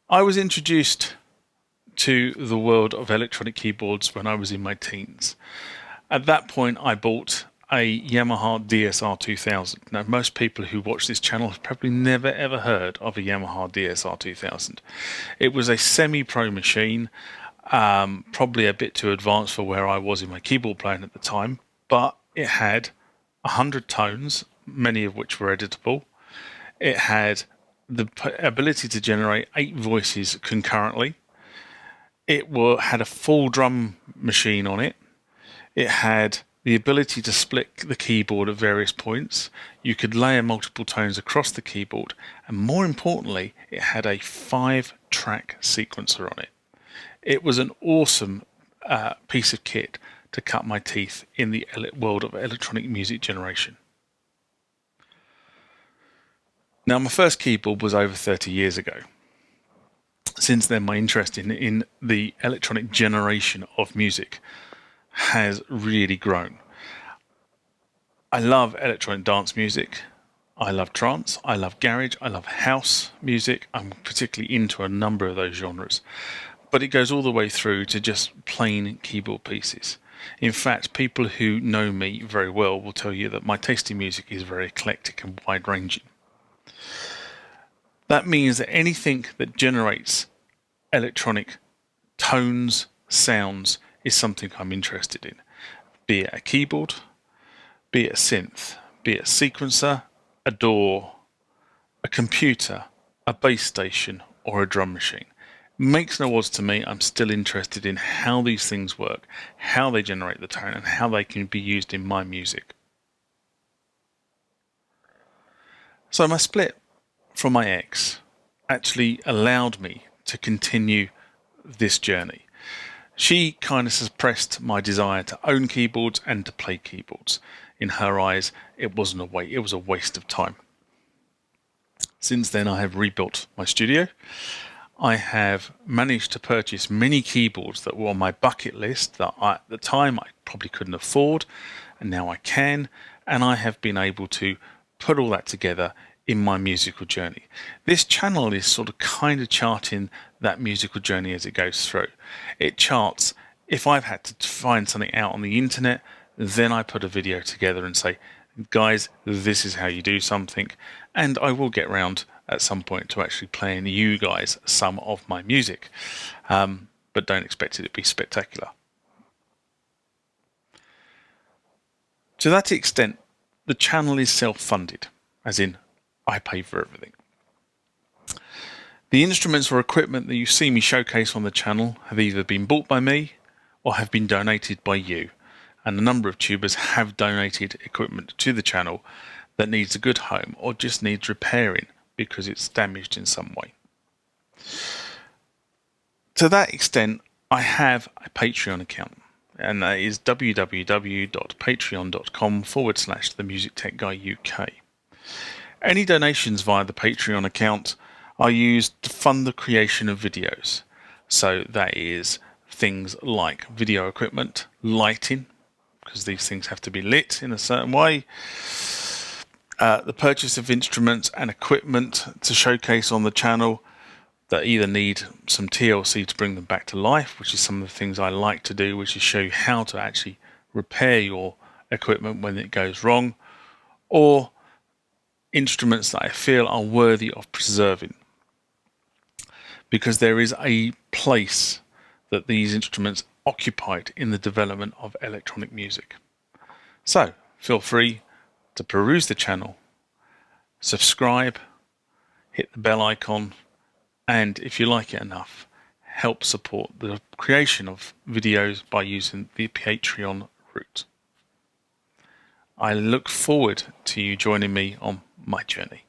I was introduced to the world of electronic keyboards when I was in my teens. At that point, I bought a Yamaha DSR 2000. Now, most people who watch this channel have probably never ever heard of a Yamaha DSR 2000. It was a semi-pro machine, probably a bit too advanced for where I was in my keyboard playing at the time, but it had 100 tones, many of which were editable. It had the ability to generate 8 voices concurrently. It had a full drum machine on it. It had the ability to split the keyboard at various points. You could layer multiple tones across the keyboard. And more importantly, it had a 5-track sequencer on it. It was an awesome piece of kit to cut my teeth in the world of electronic music generation. Now, my first keyboard was over 30 years ago. Since then, my interest in the electronic generation of music has really grown. I love electronic dance music. I love trance. I love garage. I love house music. I'm particularly into a number of those genres. But it goes all the way through to just plain keyboard pieces. In fact, people who know me very well will tell you that my taste in music is very eclectic and wide-ranging. That means that anything that generates electronic tones, sounds, is something I'm interested in. Be it a keyboard, be it a synth, be it a sequencer, a DAW, a computer, a bass station, or a drum machine. Makes no odds to me. I'm still interested in how these things work, how they generate the tone, and how they can be used in my music. So my split from my ex actually allowed me to continue this journey. She kind of suppressed my desire to own keyboards and to play keyboards. In her eyes, it was a waste of time. Since then, I have rebuilt my studio. I have managed to purchase many keyboards that were on my bucket list that at the time I probably couldn't afford, and now I can, and I have been able to put all that together in my musical journey. This channel is sort of kind of charting that musical journey as it goes through. It charts if I've had to find something out on the internet, then I put a video together and say, guys, this is how you do something, and I will get round at some point to actually playing you guys some of my music, but don't expect it to be spectacular. To that extent, the channel is self-funded, as in I pay for everything. The instruments or equipment that you see me showcase on the channel have either been bought by me or have been donated by you, and a number of tubers have donated equipment to the channel that needs a good home or just needs repairing because it's damaged in some way. To that extent, I have a Patreon account, and that is www.patreon.com/TheMusicTechGuyUK. Any donations via the Patreon account are used to fund the creation of videos. So that is things like video equipment, lighting, because these things have to be lit in a certain way, the purchase of instruments and equipment to showcase on the channel that either need some TLC to bring them back to life, which is some of the things I like to do, which is show you how to actually repair your equipment when it goes wrong, or instruments that I feel are worthy of preserving, because there is a place that these instruments occupied in the development of electronic music. So feel free to peruse the channel, subscribe, hit the bell icon, and if you like it enough, help support the creation of videos by using the Patreon route. I look forward to you joining me on my journey.